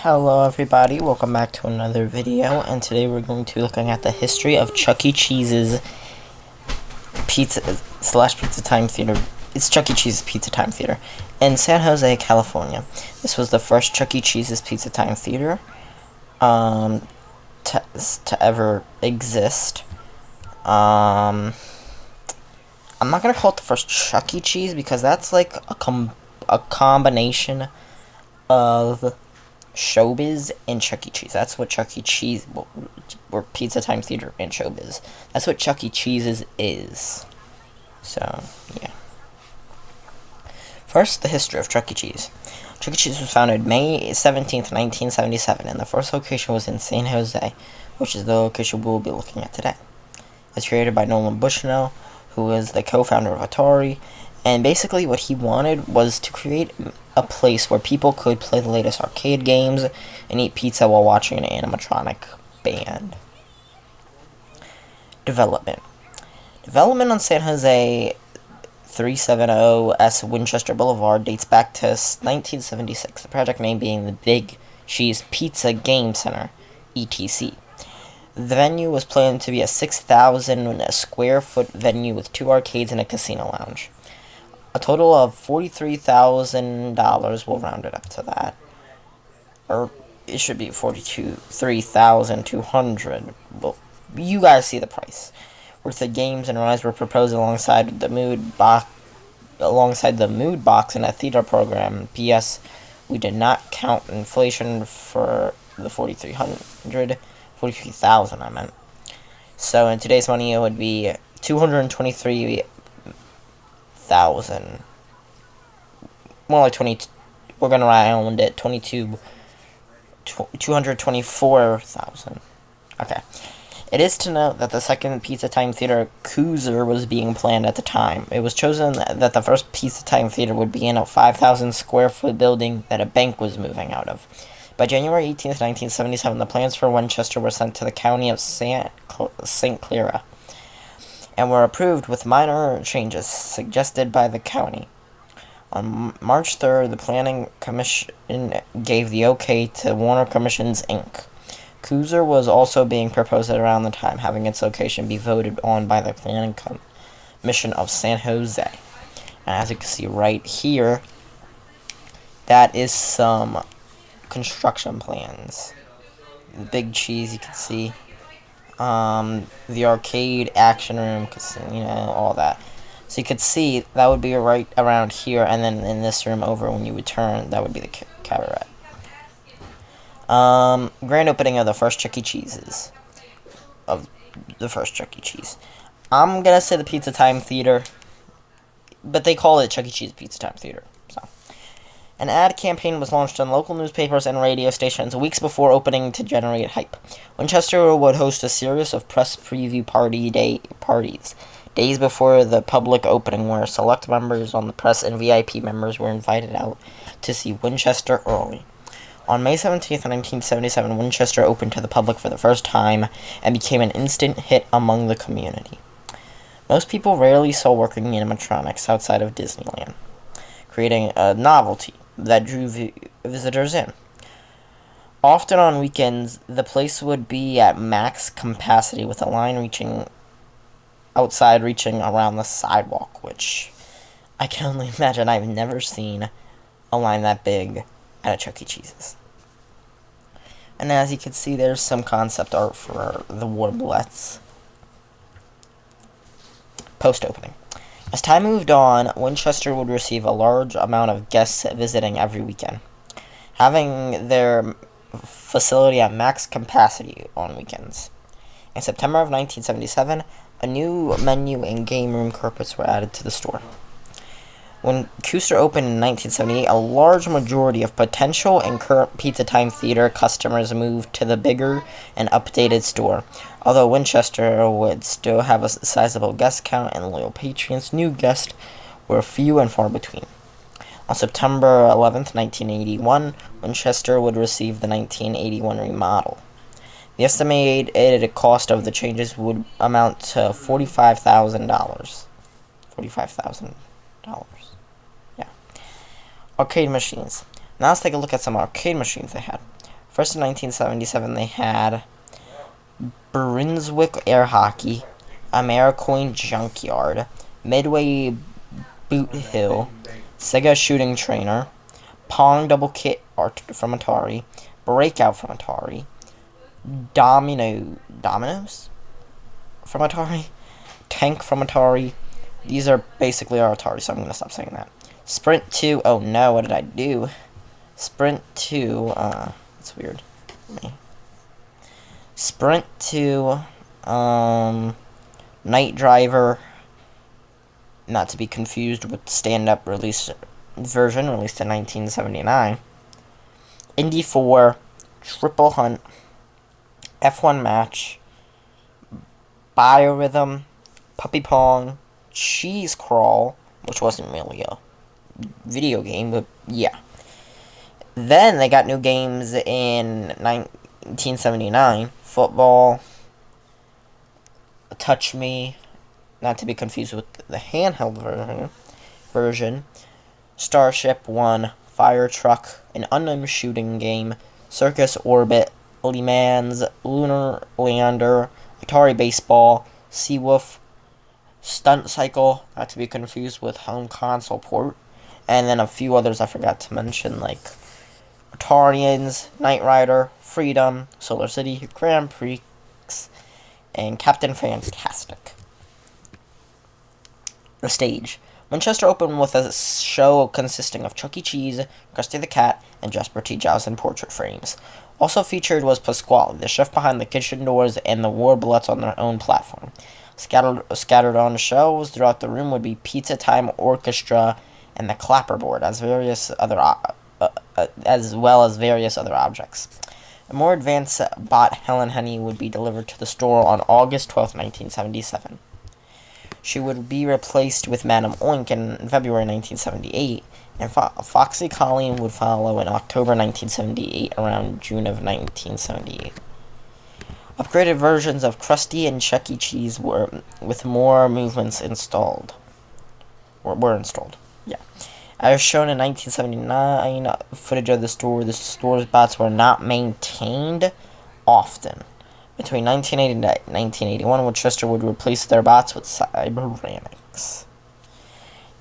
Hello everybody, welcome back to another video, and today we're going to be looking at the history of Chuck E. Cheese's Pizza Time Theater. It's Chuck E. Cheese's Pizza Time Theater in San Jose, California. This was the first Chuck E. Cheese's Pizza Time Theater to ever exist. I'm not gonna call it the first Chuck E. Cheese because that's like a combination of Showbiz and Chuck E. Cheese. That's what Chuck E. Cheese, or Pizza Time Theater and Showbiz. That's what Chuck E. Cheese's is. So, yeah. First, the history of Chuck E. Cheese. Chuck E. Cheese was founded May 17th, 1977, and the first location was in San Jose, which is the location we'll be looking at today. It was created by Nolan Bushnell, who is the co-founder of Atari, and basically what he wanted was to create a place where people could play the latest arcade games and eat pizza while watching an animatronic band. Development on San Jose 370 S Winchester Boulevard dates back to 1976, the project name being the Big Cheese Pizza Game Center, ETC. The venue was planned to be a 6,000 square foot venue with 2 arcades and a casino lounge. A total of $43,000, we'll round it up to that. Or it should be $3,200. Well, you guys see the price. Worth of games and rides were proposed alongside the mood box and a theater program. P.S. We did not count inflation for the $43,000 I meant. So in today's money it would be $223,000. More like 20. We're gonna round it. 224,000. Okay. It is to note that the second Pizza Time Theater, Coozer, was being planned at the time. It was chosen that the first Pizza Time Theater would be in a 5,000 square foot building that a bank was moving out of. By January 18th, 1977, the plans for Winchester were sent to the county of St. Clara and were approved with minor changes suggested by the county. On March 3rd, the Planning Commission gave the okay to Warner Commissions, Inc. Coozer was also being proposed at around the time, having its location be voted on by the Planning Commission of San Jose. And as you can see right here, that is some construction plans. The Big Cheese, you can see. The arcade, action room, all that. So you could see that would be right around here, and then in this room over when you would turn, that would be the cabaret. Grand opening of the first Chuck E. Cheese's. I'm gonna say the Pizza Time Theater, but they call it Chuck E. Cheese Pizza Time Theater. So, an ad campaign was launched on local newspapers and radio stations weeks before opening to generate hype. Winchester would host a series of press preview parties days before the public opening, where select members on the press and VIP members were invited out to see Winchester early. On May 17th, 1977, Winchester opened to the public for the first time and became an instant hit among the community. Most people rarely saw working animatronics outside of Disneyland, creating a novelty that drew visitors in. Often on weekends, the place would be at max capacity with a line reaching around the sidewalk, which I can only imagine. I've never seen a line that big at a Chuck E. Cheese's. And as you can see, there's some concept art for the Warblets. Post-opening. As time moved on, Winchester would receive a large amount of guests visiting every weekend, having their facility at max capacity on weekends. In September of 1977, a new menu and game room carpets were added to the store. When Coozer opened in 1978, a large majority of potential and current Pizza Time Theater customers moved to the bigger and updated store. Although Winchester would still have a sizable guest count and loyal patrons, new guests were few and far between. On September 11th, 1981, Winchester would receive the 1981 remodel. The estimated cost of the changes would amount to $45,000. Yeah. Arcade machines. Now let's take a look at some arcade machines they had. First in 1977, they had Brunswick Air Hockey, Americoin Junkyard, Midway Boot Hill, Sega Shooting Trainer, Pong Double Kit Art from Atari, Breakout from Atari, Dominoes from Atari, Tank from Atari. These are basically our Atari, so I'm going to stop saying that. Sprint 2, oh no, what did I do? Sprint 2, that's weird. Sprint 2, Night Driver, not to be confused with stand-up version released in 1979. Indy 4, Triple Hunt, F1 Match, Biorhythm, Puppy Pong, Cheese Crawl, which wasn't really a video game, but yeah. Then they got new games in 1979. Football, Touch Me, not to be confused with the handheld version. Starship 1, Fire Truck, an unknown shooting game, Circus Orbit, Le Mans, Lunar Lander, Atari Baseball, Seawolf, Stunt Cycle, not to be confused with home console port, and then a few others I forgot to mention, like Atarians, Knight Rider, Freedom, Solar City, Grand Prix, and Captain Fantastic. The stage. Winchester opened with a show consisting of Chuck E. Cheese, Krusty the Cat, and Jasper T. Jowson portrait frames. Also featured was Pasquale, the chef behind the kitchen doors, and the Warblets on their own platform. Scattered on shelves throughout the room would be Pizza Time Orchestra and the clapperboard, as well as various other objects. A more advanced bot, Helen Henny, would be delivered to the store on August 12, 1977. She would be replaced with Madame Oink in February 1978, and Foxy Colleen would follow in October 1978, around June of 1978. Upgraded versions of Krusty and Chuck E. Cheese were, with more movements installed. Were installed, yeah. As shown in 1979 footage of the store's bots were not maintained often. Between 1980 and 1981, Winchester would replace their bots with Cyberamics.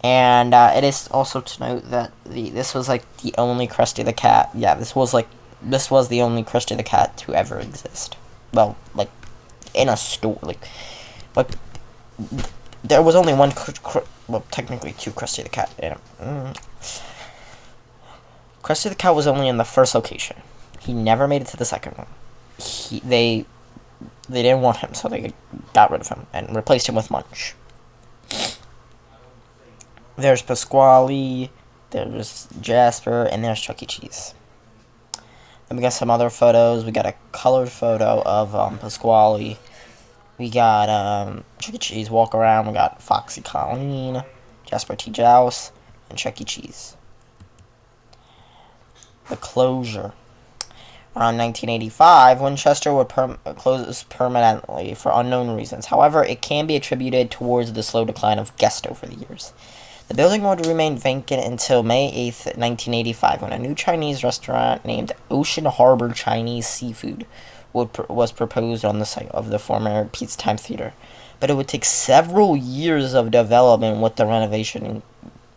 And it is also to note that this was like the only Krusty the Cat. Yeah, this was the only Krusty the Cat to ever exist. Well, like in a store, like there was only one. Well, technically two Krusty the Cat. Krusty the Cat was only in the first location. He never made it to the second one. They didn't want him, so they got rid of him and replaced him with Munch. There's Pasquale, there's Jasper, and there's Chuck E. Cheese. Then we got some other photos. We got a colored photo of Pasquale. We got Chuck E. Cheese walk around. We got Foxy Colleen, Jasper T. Jouse, and Chuck E. Cheese. The closure. Around 1985, Winchester would close permanently for unknown reasons. However, it can be attributed towards the slow decline of guests over the years. The building would remain vacant until May 8th, 1985, when a new Chinese restaurant named Ocean Harbor Chinese Seafood was proposed on the site of the former Pizza Time Theater. But it would take several years of development with the renovation,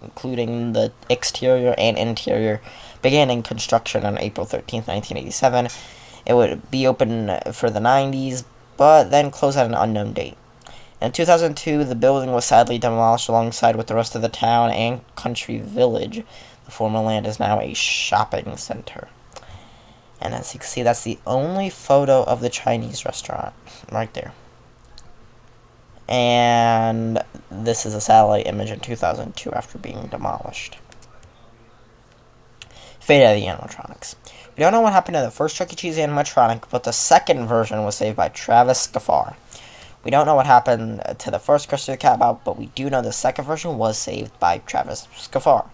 including the exterior and interior, beginning construction on April 13th, 1987. It would be open for the 90s, but then close at an unknown date. In 2002, the building was sadly demolished alongside with the rest of the town and country village. The former land is now a shopping center. And as you can see, that's the only photo of the Chinese restaurant, right there. And this is a satellite image in 2002 after being demolished. Fate of the animatronics. We don't know what happened to the first Chuck E. Cheese animatronic, but the second version was saved by Travis Scaffar. We don't know what happened to the first Krusty the Cat bot, but we do know the second version was saved by Travis Scaffar.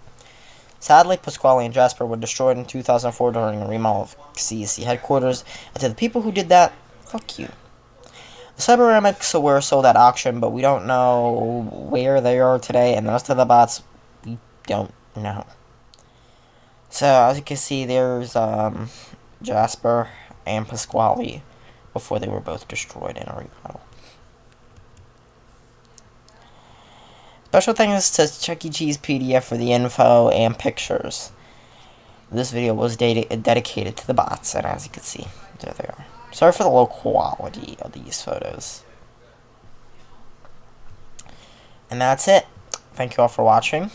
Sadly, Pasquale and Jasper were destroyed in 2004 during a remodel of CEC headquarters, and to the people who did that, fuck you. The Cyberamics were sold at auction, but we don't know where they are today, and the rest of the bots, we don't know. So, as you can see, there's Jasper, and Pasquale before they were both destroyed in a remodel. Special thanks to Chuck E. Cheese PDF for the info and pictures. This video was dedicated to the bots, and as you can see, there they are. Sorry for the low quality of these photos. And that's it. Thank you all for watching.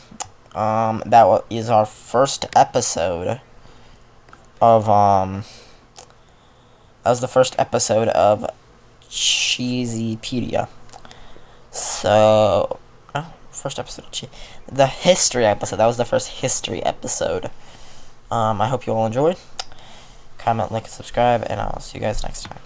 That is our first episode of, that was the first episode of Cheesypedia. So, first episode of the history episode. That was the first history episode. I hope you all enjoyed. Comment, like, and subscribe, and I'll see you guys next time.